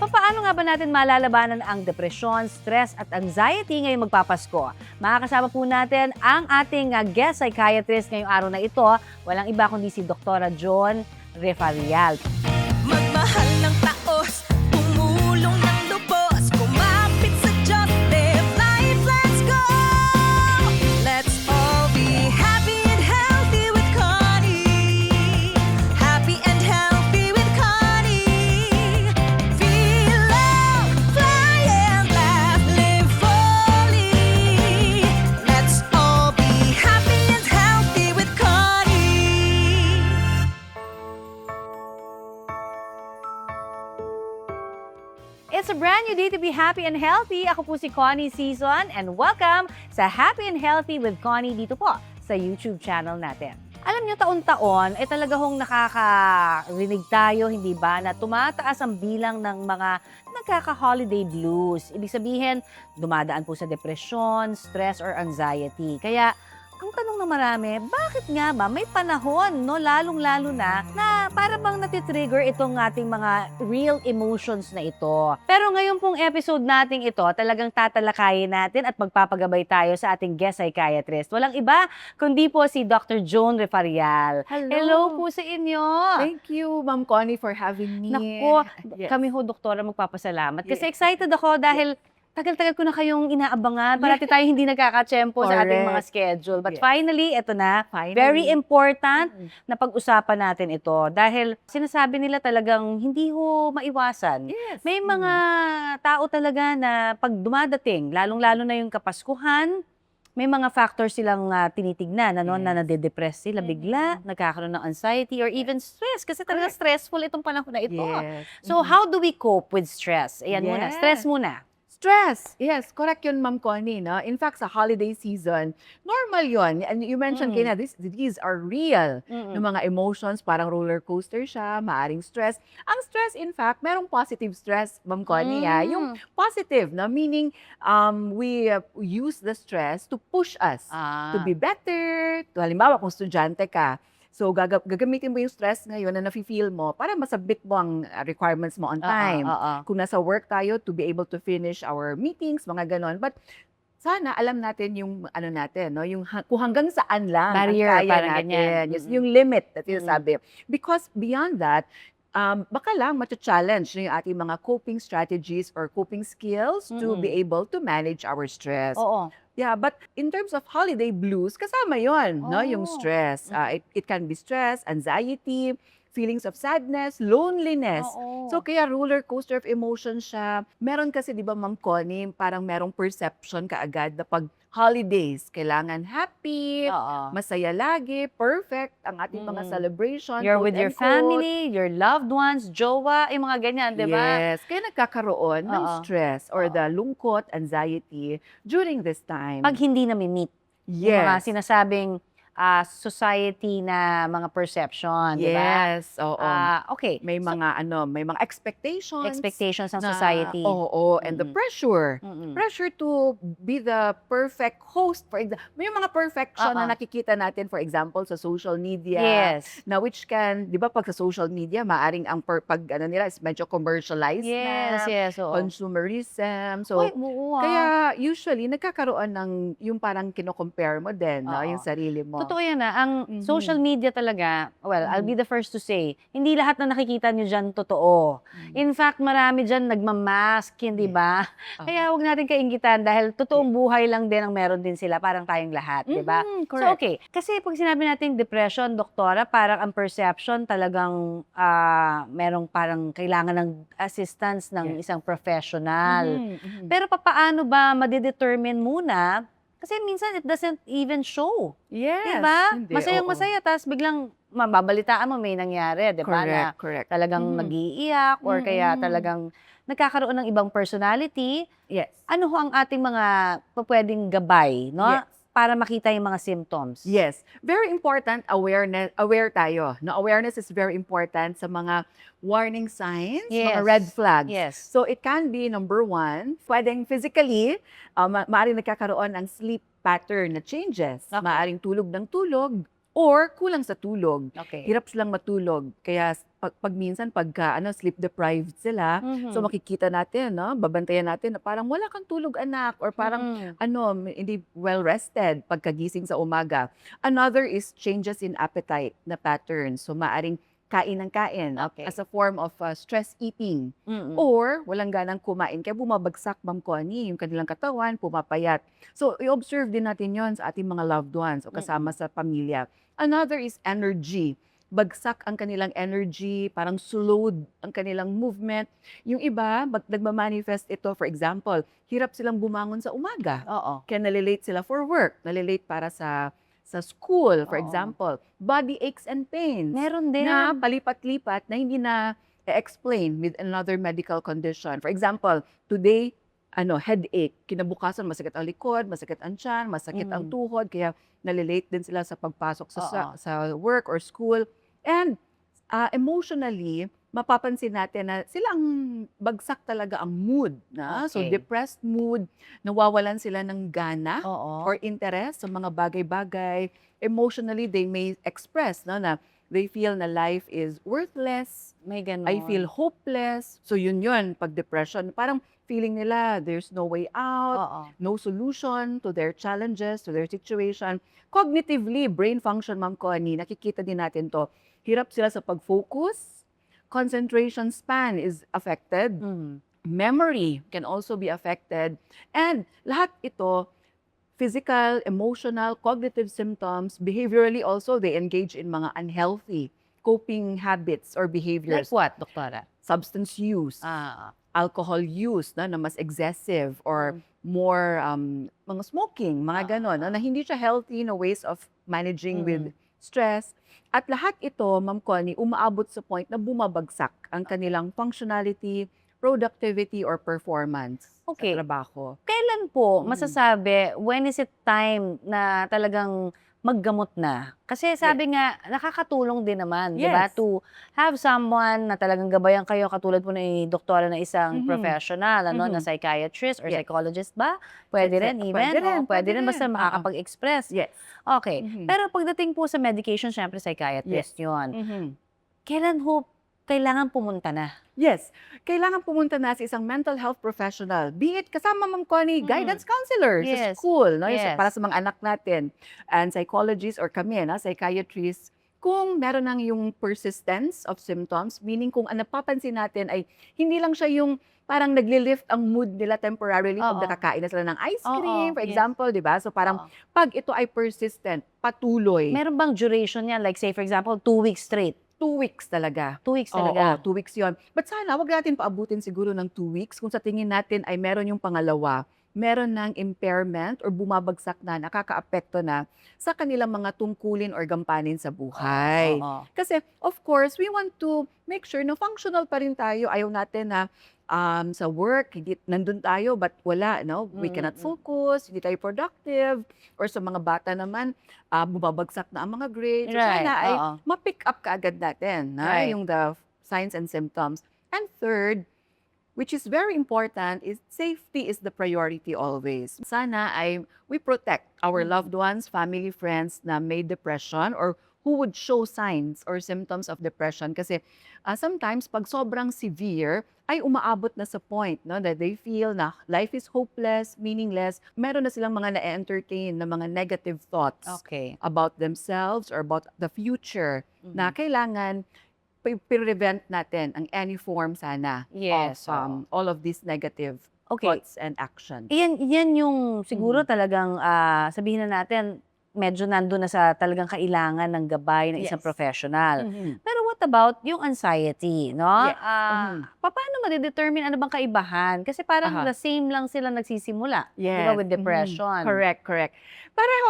Paano nga ba natin malalabanan ang depresyon, stress at anxiety ngayong magpapasko? Makakasama po natin ang ating guest psychiatrist ngayong araw na ito. Walang iba kundi si Dr. John Refarial. Magmahal ng taos, tumulong ng lubos, kumapit sa Diyos, live life, let's go! Let's all be happy and healthy with Connie. Happy and healthy with Connie. Feel love, fly and laugh, live fully. Let's all be happy and healthy with Connie. It's a brand new day to be happy and healthy. Ako po si Connie Season and welcome sa Happy and Healthy with Connie dito po sa YouTube channel natin. Alam nyo, taon-taon, talaga hong nakakarinig tayo, hindi ba, na tumataas ang bilang ng mga nagkaka-holiday blues. Ibig sabihin, dumadaan po sa depression, stress, or anxiety. Kaya, ang tanong ng marami, bakit nga ba may panahon, no, lalong-lalo na para bang natitrigger itong ating mga real emotions na ito? Pero ngayon pong episode nating ito, talagang tatalakayin natin at magpapagabay tayo sa ating guest psychiatrist. Walang iba kundi po si Dr. John Refarial. Hello po sa inyo. Thank you, Ma'am Connie, for having me. Nako, Yes. kami ho, doktora, magpapasalamat. Kasi Yes. excited ako dahil tagal-tagal ko na kayong inaabangan. Parati tayo hindi nagkakatsyempo sa ating mga Correct. schedule. But Yes. finally, eto na. Finally. Very important na pag-usapan natin ito. Dahil sinasabi nila talagang hindi ho maiwasan. Yes. May mga tao talaga na pag dumadating, lalong-lalo na yung Kapaskuhan, may mga factors silang tinitignan, ano, na nade-depress sila bigla, nagkakaroon ng anxiety or even stress. Kasi talaga stressful itong panahon na ito. Yes. So, how do we cope with stress? Ayan muna, Yes. stress muna. Stress. Yes, correct yun, Ma'am Connie. No? In fact, sa holiday season, normal yun. And you mentioned kaya these are real. Yung mga emotions, parang roller coaster siya, maaring stress. Ang stress, in fact, merong positive stress, Ma'am Connie. Yung positive, no? Meaning we use the stress to push us to be better. Halimbawa, kung estudyante ka, so, gagamitin mo yung stress ngayon na nafe-feel mo para masabit mo ang requirements mo on time. Kung nasa work tayo, to be able to finish our meetings, mga ganon. But sana alam natin yung ano natin, no? Yung kung hanggang saan lang Barrier, ang kaya parang natin. ganyan. Yes, yung limit na sinasabi. Because beyond that, baka lang challenge yung ating mga coping strategies or coping skills to be able to manage our stress. Oo. Yeah, but in terms of holiday blues, kasama yon, no? Yung Oh. stress. It can be stress, anxiety, feelings of sadness, loneliness. Oo. So, kaya roller coaster of emotions siya. Meron kasi, di ba, Ma'am Connie, parang merong perception kaagad na pag holidays, kailangan happy, Oo. masaya lagi, perfect ang ating mga celebration. You're quote with your and quote. family, your loved ones, jowa, yung mga ganyan, di ba? Yes. Kaya nagkakaroon ng Oo. stress or the lungkot, anxiety during this time. Pag hindi na meet yung mga Yes. sinasabing society na mga perception, di ba? Yes, oo. Okay. May mga may mga expectations. Expectations ng na- society. Oo, and the pressure. Mm-mm. Pressure to be the perfect host. For example, may mga perfection na Oo. nakikita natin, for example, sa social media. Yes. Na which can, di ba, pag sa social media, maaring ang pag nila is medyo commercialized Yes, na. yes, oo. Consumerism. So, Uy, oo, kaya usually, nagkakaroon ng yung parang kino-compare mo din, no, Oo. yung sarili mo. Totoo yan ang social media talaga, well, I'll be the first to say, hindi lahat na nakikita nyo dyan totoo. In fact, marami dyan nagmamask, hindi ba? Kaya huwag natin kainggitan dahil totoong buhay lang din ang meron din sila, parang tayong lahat, di ba? So, Correct. okay. Kasi pag sinabi natin depression, doktora, parang ang perception talagang merong parang kailangan ng assistance ng isang professional. Pero papaano ba madidetermine muna? Kasi minsan it doesn't even show. Yes. Diba? Hindi, Masayang-masaya, tapos biglang mababalitaan mo may nangyari, di ba? Na Correct. talagang nag-iiyak or kaya talagang nagkakaroon ng ibang personality. Yes. Ano ho ang ating mga pwedeng gabay, no? Yes. Para makita yung mga symptoms. Yes. Very important aware tayo. No, awareness is very important sa mga warning signs, mga Yes. red flags. Yes. So it can be number one, pwedeng physically, maaaring nagkakaroon ng sleep pattern na changes. Okay. Maaaring tulog ng tulog, or kulang sa tulog. Okay. Hirap silang matulog. Kaya pag minsan pagka sleep deprived sila, so Mhm. makikita natin, no, babantayan natin na parang wala kang tulog anak or parang hindi well rested pagkagising sa umaga. Another is changes in appetite na pattern. So maaring kain ng kain Okay. as a form of stress eating. Mm-mm. Or walang ganang kumain kaya bumabagsak, Ma'am Connie, yung kanilang katawan, pumapayat. So i-observe din natin yon sa ating mga loved ones o kasama sa pamilya. Another is energy. Bagsak ang kanilang energy, parang slowed ang kanilang movement. Yung iba, nagmamanifest ito, for example, hirap silang bumangon sa umaga. Oo. Kaya nalilate sila for work, nalilate para sa school, for Oo. example. Body aches and pains Meron din. na palipat-lipat na hindi na explain with another medical condition. For example, today, headache. Kinabukasan, masakit ang likod, masakit ang tiyan, masakit ang tuhod. Kaya nalilate din sila sa pagpasok sa work or school. And emotionally, mapapansin natin na silang bagsak talaga ang mood. So Okay. depressed mood, nawawalan sila ng gana Oo. or interest sa mga bagay-bagay. Emotionally, they may express na they feel na life is worthless, May ganon. I feel hopeless. So yun, pag depression, parang feeling nila there's no way out, Oo. no solution to their challenges, to their situation. Cognitively, brain function, Ma'am Connie, nakikita din natin to. Hirap sila sa pag-focus, concentration span is affected, Mhm. memory can also be affected, and lahat ito, physical, emotional, cognitive symptoms, behaviorally also, they engage in mga unhealthy coping habits or Like behaviors. what, doktora? Substance use, alcohol use na mas excessive, or more mga smoking, mga ganon, na hindi siya healthy na ways of managing with stress. At lahat ito, Ma'am Connie, umaabot sa point na bumabagsak ang kanilang functionality, productivity, or performance Okay. sa trabaho. Kailan po masasabi, when is it time na talagang maggamot na? Kasi sabi nga, nakakatulong din naman, di ba? Yes. To have someone na talagang gabayan kayo, katulad po ni doktora na isang professional, na psychiatrist or Yes. psychologist ba? Pwede rin even? Pwede rin, Pwede rin basta Oo. makakapag-express. Yes. Okay. Pero pagdating po sa medication, syempre psychiatrist yun. Kailan ho kailangan pumunta na? Yes. Kailangan pumunta na sa isang mental health professional. Be it kasama, Ma'am Connie, guidance counselor sa Yes. school, no? Yes. Para sa mga anak natin. And psychologists or kami, psychiatrists, kung meron ng yung persistence of symptoms, meaning kung ang napapansin natin ay hindi lang siya yung parang nagli-lift ang mood nila temporarily pag Oo. nakakain na sila ng ice Oo, cream, for yes. example, di ba? So parang pag ito ay persistent, patuloy, Meron bang duration yan? Like say for example, 2 weeks straight. 2 weeks talaga. 2 weeks Oo, talaga. 2 weeks yon. But sana, wag natin paabutin siguro ng 2 weeks kung sa tingin natin ay meron yung pangalawa, meron ng impairment or bumabagsak na, nakakaapekto na sa kanilang mga tungkulin or gampanin sa buhay. Oo. Kasi, of course, we want to make sure na functional pa rin tayo. Ayaw natin na sa work, hindi, nandun tayo, but wala, no? We cannot focus, hindi tayo productive, or sa mga bata naman, bumabagsak na ang mga grades. So, Right, sana ay oo. ma-pick up kaagad natin, Right. yung the signs and symptoms. And third, which is very important, is safety is the priority always. Sana ay we protect our loved ones, family, friends na may depression or who would show signs or symptoms of depression. Kasi sometimes pag sobrang severe, ay umaabot na sa point, no, that they feel na life is hopeless, meaningless. Meron na silang mga na-entertain na mga negative thoughts Okay. about themselves or about the future na kailangan prevent natin ang any form sana Yes, of all of these negative Okay. thoughts and actions. Yan yung siguro talagang sabihin na natin, medyo nandun na sa talagang kailangan ng gabay ng isang Yes. professional. Mhm. Pero what about yung anxiety, no? Yes. Paano ma-determine ano bang kaibahan? Kasi parang Aha. the same lang sila nagsisimula, di Yes. ba, with Mhm. depression. Correct. Pareho,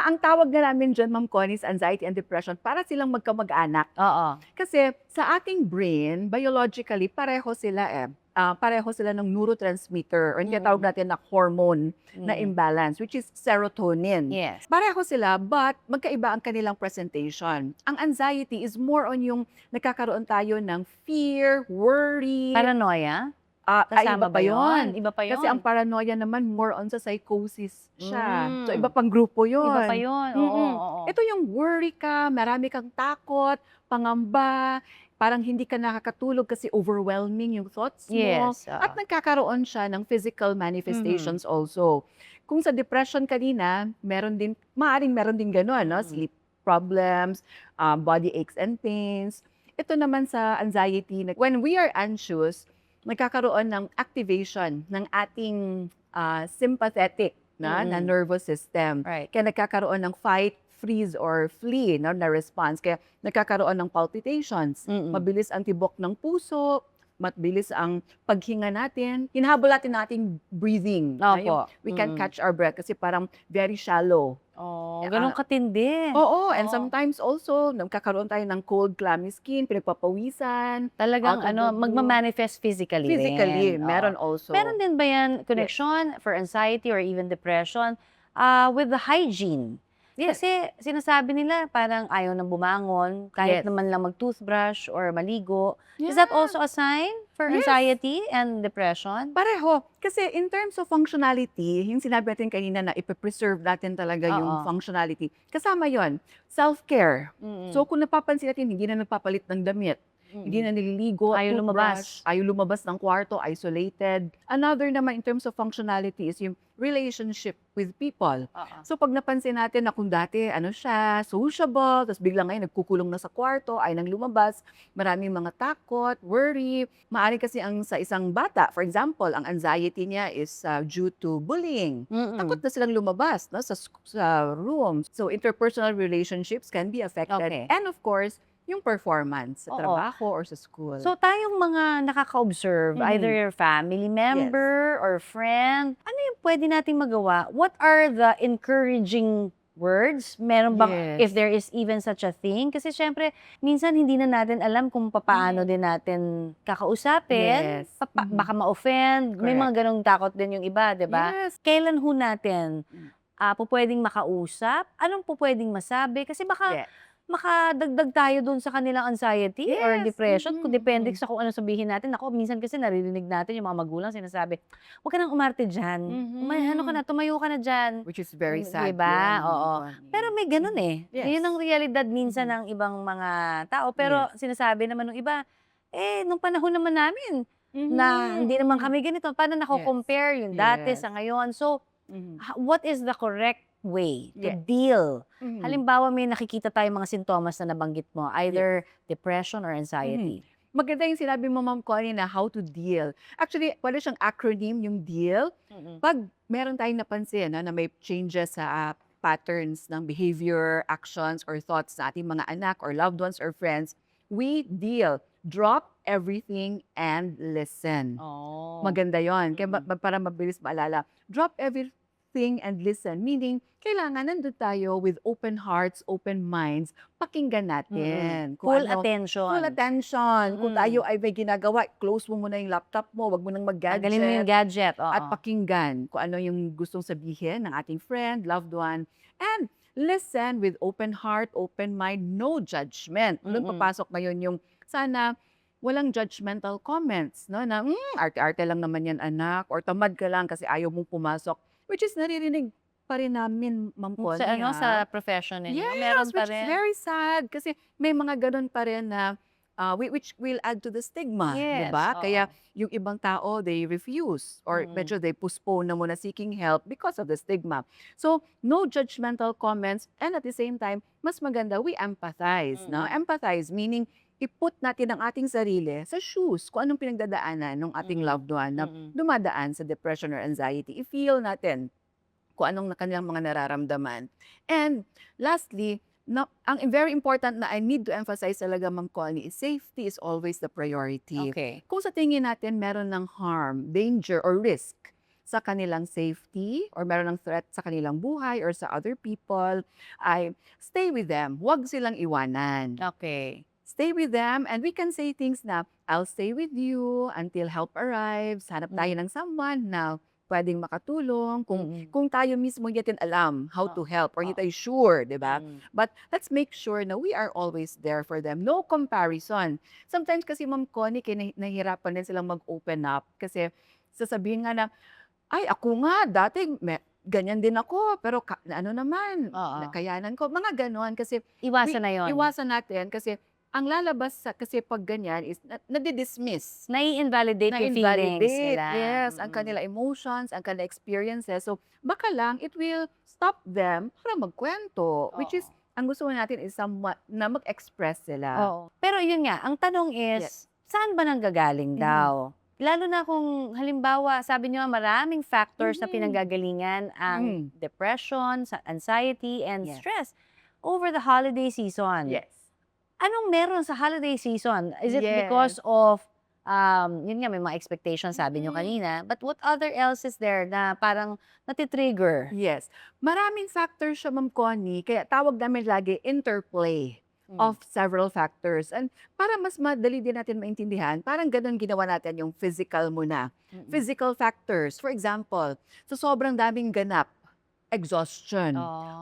ang tawag na namin dyan, Ma'am Connie, is anxiety and depression, para silang magkamag-anak. Oo. Kasi sa ating brain, biologically, pareho sila pareho sila ng neurotransmitter or yung tinatawag natin na hormone na imbalance, which is serotonin. Yes. Pareho sila, but magkaiba ang kanilang presentation. Ang anxiety is more on yung nagkakaroon tayo ng fear, worry, Paranoia? Kasama iba pa yun. Iba pa yun. Kasi ang paranoia naman more on sa psychosis siya. So, Mm. iba pang grupo yun. Iba pa yun. Oo, Mm-mm. oo. Ito yung worry ka, marami kang takot, pangamba, parang hindi ka nakakatulog kasi overwhelming yung thoughts mo. Yes. At nagkakaroon siya ng physical manifestations also. Kung sa depression kanina, maaaring meron din gano'n, no? Sleep problems, body aches and pains. Ito naman sa anxiety, when we are anxious, nagkakaroon ng activation ng ating sympathetic na nervous system. Right. Kaya nagkakaroon ng fight, freeze, or flee na response. Kaya nagkakaroon ng palpitations. Mabilis ang tibok ng puso, mabilis ang paghinga natin. Hinahabol natin ating breathing. Opo. We can't catch our breath kasi parang very shallow. Oh, ganun katindi. Oo, and Oo. sometimes also, nagkakaroon tayo ng cold, clammy skin, pinagpapawisan. Talagang out of the blue. magmamanifest physically Physically, rin. Oo. meron also. Meron din ba yan connection for anxiety or even depression with the hygiene? Yes. Kasi sinasabi nila parang ayaw nang bumangon, kahit Yes. naman lang mag-toothbrush or maligo. Is Yeah. that also a sign for Yes. anxiety and depression? Pareho. Kasi in terms of functionality, yung sinabi natin kanina na ipipreserve natin talaga yung Oo. functionality. Kasama yon self-care. Mm-mm. So kung napapansin natin, hindi na nagpapalit ng damit, hindi na nililigo, Ayaw toothbrush, lumabas. ayaw lumabas ng kwarto, isolated. Another naman in terms of functionality is yung relationship with people. Oo. So pag napansin natin na kung dati siya, sociable, tapos biglang ngayon nagkukulong na sa kwarto, ay nang lumabas, maraming mga takot, worry. Maaari kasi sa isang bata, for example, ang anxiety niya is due to bullying. Takot na silang lumabas sa room. So interpersonal relationships can be affected. Okay. And of course, yung performance sa Oo. trabaho or sa school. So tayong mga nakaka-observe, either your family member or friend, ano yung pwede nating magawa? What are the encouraging words? Meron bang, Yes. if there is even such a thing? Kasi syempre, minsan hindi na natin alam kung paano din natin kakausapin. Yes. Baka ma-offend. May Correct. mga ganong takot din yung iba, di ba? Yes. Kailan ho natin pwedeng makausap? Anong pwedeng masabi? Kasi baka Yes. makadagdag tayo dun sa kanilang anxiety or Yes. depression. Kung depende Mm. sa kung ano sabihin natin. Ako, minsan kasi naririnig natin yung mga magulang sinasabi, huwag ka nang umarte dyan. Ano ka na, tumayo ka na dyan. Which is very sad. Diba? yun, Oo. Connie. Pero may ganun eh. Yes. Yun ang realidad minsan ng ibang mga tao. Pero sinasabi naman ng iba, nung panahon naman namin, na hindi naman kami ganito. Paano nako-compare yung dati Yes. sa ngayon? So, what is the correct way to Yes. deal? Mhm. Halimbawa, may nakikita tayong mga sintomas na nabanggit mo, either depression or anxiety. Maganda yung sinabi mo, Ma'am Connie, na how to deal. Actually, wala siyang acronym, yung deal. Pag meron tayong napansin na may changes sa patterns ng behavior, actions, or thoughts sa ating mga anak or loved ones or friends, we deal. Drop everything and listen. Oh. Maganda yon. Kaya para mabilis maalala. Drop everything and listen. Meaning, kailangan nandun tayo with open hearts, open minds, pakinggan natin. Kung Full ano- attention. Full attention. Kung tayo ay may ginagawa, close mo muna yung laptop mo, wag mo nang mag-gadget. Tanggalin mo yung gadget. Oo. At pakinggan kung ano yung gustong sabihin ng ating friend, loved one. And listen with open heart, open mind, no judgment. Doon papasok ngayon yung sana walang judgmental comments, no? Na, arte-arte lang naman yan, anak. Or tamad ka lang kasi ayaw mong pumasok. Which is naririnig pa rin namin, Ma'am Connie, Sa profession ninyo, Yes, meron pa which is rin. very sad. Kasi may mga ganun pa rin na which will add to the stigma, Yes, di ba? oo. Kaya yung ibang tao, they refuse or medyo they postpone na muna seeking help because of the stigma. So, no judgmental comments and at the same time, mas maganda, we empathize. No? Empathize meaning, i-put natin ang ating sarili sa shoes kung anong pinagdadaanan ng ating loved one na dumadaan sa depression or anxiety. I-feel natin kung anong kanilang mga nararamdaman. And lastly, ang very important na I need to emphasize talaga, Ma'am Connie, is safety is always the priority. Okay. Kung sa tingin natin meron ng harm, danger, or risk sa kanilang safety or meron ng threat sa kanilang buhay or sa other people, ay stay with them. Huwag silang iwanan. Okay. Stay with them and we can say things na, I'll stay with you until help arrives. Hanap tayo ng someone na pwedeng makatulong, Mm. kung tayo mismo hindi natin alam how to help or hindi tayo sure, di ba? Mm. But let's make sure na we are always there for them. No comparison. Sometimes kasi Ma'am Connie, nahihirapan din silang mag-open up kasi sasabihin nga na, ay ako nga, dati ganyan din ako, pero ano naman, Oo. kayanan ko. Mga ganon kasi Iwasan na yon. iwasan natin kasi ang lalabas kasi pag ganyan is nadi-dismiss. Nai-invalidate yung feelings Na-invalidate, nila. yes, ang kanila emotions, ang kanila experiences. So, baka lang, it will stop them para magkwento, which is, ang gusto natin is somewhat na mag-express sila. Oo. Pero yun nga, ang tanong is, Yes. saan ba nanggagaling daw? Lalo na kung halimbawa, sabi niyo maraming factors na pinanggagalingan ang depression, anxiety, and Yes. stress over the holiday season. Yes. Anong meron sa holiday season? Is it Yes. because of, yun nga, may mga expectations, sabi niyo kanina, but what other else is there na parang natitrigger? Yes. Maraming factors siya, Ma'am Connie, kaya tawag namin lagi interplay of several factors. And para mas madali din natin maintindihan, parang ganun ginawa natin yung physical muna. Physical factors. For example, so sobrang daming ganap, exhaustion.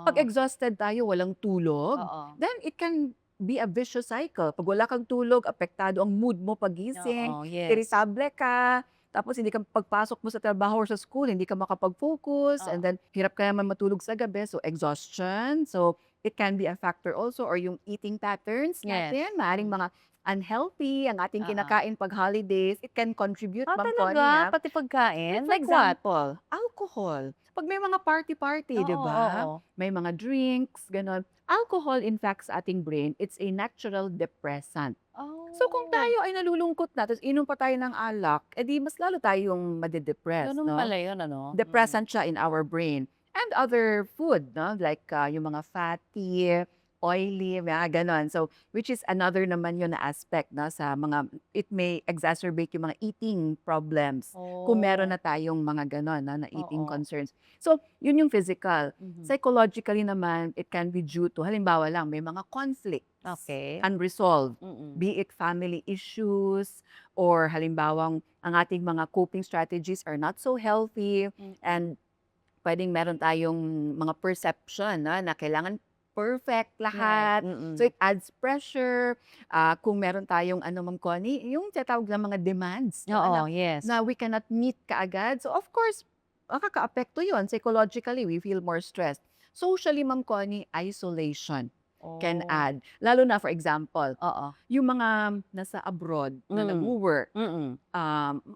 Pag exhausted tayo, walang tulog, then it can be a vicious cycle. Pag wala kang tulog, apektado ang mood mo pagising, irritable ka, tapos hindi ka pagpasok mo sa trabaho or sa school, hindi ka makapag-focus, and then hirap ka naman matulog sa gabi, so exhaustion. So it can be a factor also, or yung eating patterns natin, maaaring mga unhealthy ang ating kinakain pag holidays, it can contribute, Ma'am Connie. Talaga? Pati pagkain? For Like what? example, alcohol. Pag may mga party-party, di ba? May mga drinks, gano'n. Alcohol, in fact, sa ating brain, it's a natural depressant. So kung tayo ay nalulungkot na, tapos inom pa tayo ng alak, edi mas lalo tayong madidepress, Ganun no? pala yun, ano? Depressant siya in our brain. And other food, no? Like yung mga fatty, oily, mga ganon. So, which is another naman yun na aspect, no? Sa mga, it may exacerbate yung mga eating problems. Kung meron na tayong mga ganon, no? Na eating concerns. So, yun yung physical. Psychologically naman, it can be due to, halimbawa lang, may mga conflicts. Unresolved. Be it family issues, or halimbawang ang ating mga coping strategies are not so healthy, and pwedeng meron tayong mga perception na kailangan perfect lahat. So it adds pressure. Kung meron tayong Ma'am Connie, yung tinatawag na mga demands na we cannot meet kaagad. So of course, makaka-apekto yun. Psychologically, we feel more stressed. Socially, Ma'am Connie, isolation can add. Lalo na, for example, yung mga nasa abroad na nag-work,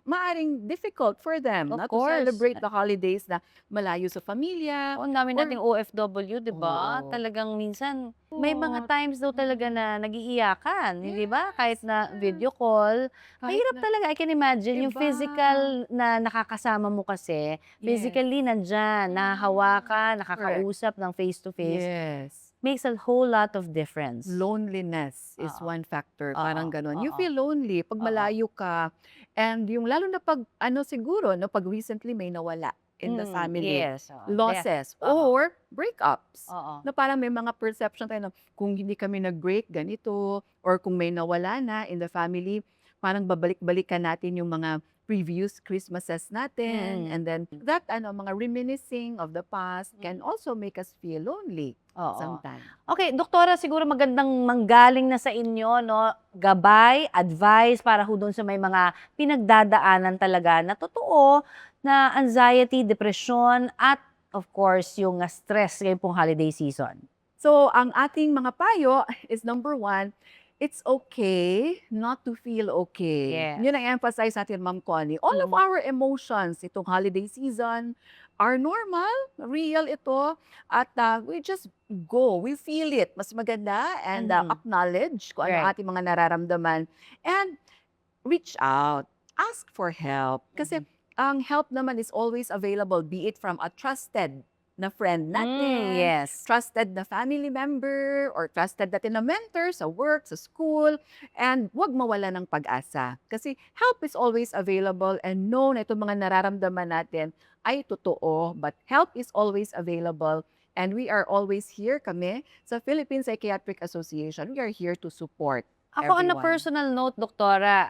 maaring difficult for them Of to course. celebrate the holidays na malayo sa pamilya. Ang dami nating OFW, di ba? Talagang minsan, may mga times daw talaga na nagiiyakan, di ba? Kahit na video call. Mahirap talaga, I can imagine, yung Diba? physical na nakakasama mo kasi, physically nandyan, nahahawakan, nakakausap ng face-to-face. Yes. Makes a whole lot of difference. Loneliness is one factor. Parang ganon. You Oo. feel lonely pag malayo ka. And yung lalo na pag, siguro, no, pag recently may nawala in the family. Yes. Losses Death. or breakups. Oo. Na parang may mga perception tayo na kung hindi kami nag-break, ganito. Or kung may nawala na in the family, parang babalik-balikan natin yung mga previous Christmases natin. And then that mga reminiscing of the past can also make us feel lonely sometimes. Okay, doktora, siguro magandang manggaling na sa inyo, no? Gabay, advice para ho doon sa may mga pinagdadaanan talaga na totoo na anxiety, depression, at of course, yung stress ngayong pong holiday season. So, ang ating mga payo is number 1, it's okay not to feel okay. Yes. Yun ang emphasize natin, Ma'am Connie. All of our emotions itong holiday season are normal, real ito, at we just go, we feel it. Mas maganda and acknowledge kung ano Right. ating mga nararamdaman and reach out, ask for help. Kasi ang help naman is always available, be it from a trusted na friend natin, Yes. trusted na family member, or trusted natin na mentor sa work, sa school, and huwag mawala ng pag-asa. Kasi help is always available, and know na itong mga nararamdaman natin ay totoo, but help is always available, and we are always here, kami, sa Philippine Psychiatric Association. We are here to support Ako, on a everyone. personal note, doktora,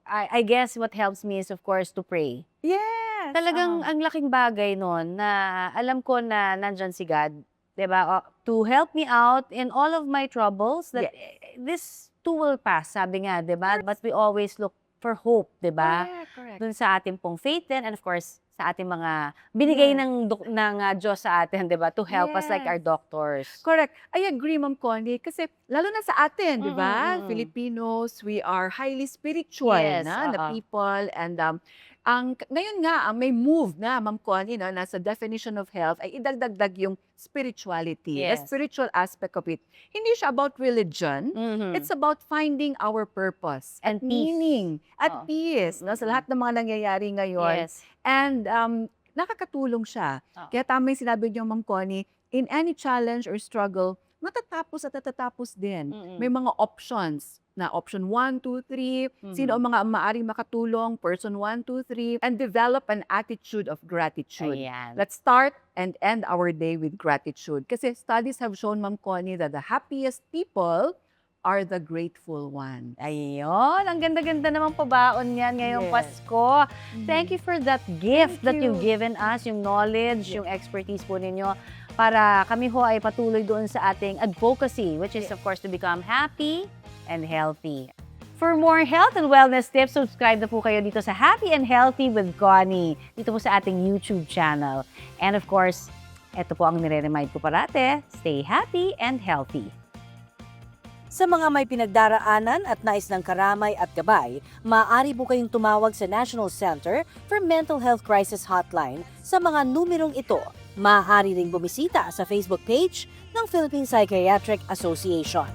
I guess what helps me is, of course, to pray. Yes! Yes. Talagang ang laking bagay nun na alam ko na nandyan si God, 'di ba? To help me out in all of my troubles that this too will pass, sabi nga, 'di ba? But we always look for hope, 'di ba? Correct. Dun sa ating pong faith din, and of course sa ating mga binigay Yes. ng Diyos sa atin, 'di ba? To help us like our Yes. doctors. Correct. I agree, Ma'am Connie. Kasi lalo na sa atin, di ba? Filipinos, we are highly spiritual Yes, na people. And ngayon nga, ang may move na, Ma'am Connie, no, nasa definition of health, ay idagdagdag yung spirituality, the Yes. spiritual aspect of it. Hindi siya about religion. It's about finding our purpose And at peace. meaning at Oo. peace no, sa lahat ng mga nangyayari ngayon. Yes. And nakakatulong siya. Oo. Kaya tama yung sinabi niyo, Ma'am Connie, in any challenge or struggle, matatapos at natatapos din. May mga options na option 1, 2, 3. Sino ang mga maaaring makatulong? Person 1, 2, 3. And develop an attitude of gratitude. Ayan. Let's start and end our day with gratitude. Kasi studies have shown, Ma'am Connie, that the happiest people are the grateful ones. Ayun, ang ganda-ganda naman pabaon yan ngayong Yes. Pasko. Thank you for that gift that Thank you've you. given us, yung knowledge, yung expertise po ninyo, para kami ho ay patuloy doon sa ating advocacy, which is of course to become happy and healthy. For more health and wellness tips, subscribe na po kayo dito sa Happy and Healthy with Connie, dito po sa ating YouTube channel. And of course, ito po ang nire-remind ko parate, stay happy and healthy. Sa mga may pinagdaraanan at nais ng karamay at gabay, maaari po kayong tumawag sa National Center for Mental Health Crisis Hotline sa mga numerong ito. Maaari ring bumisita sa Facebook page ng Philippine Psychiatric Association.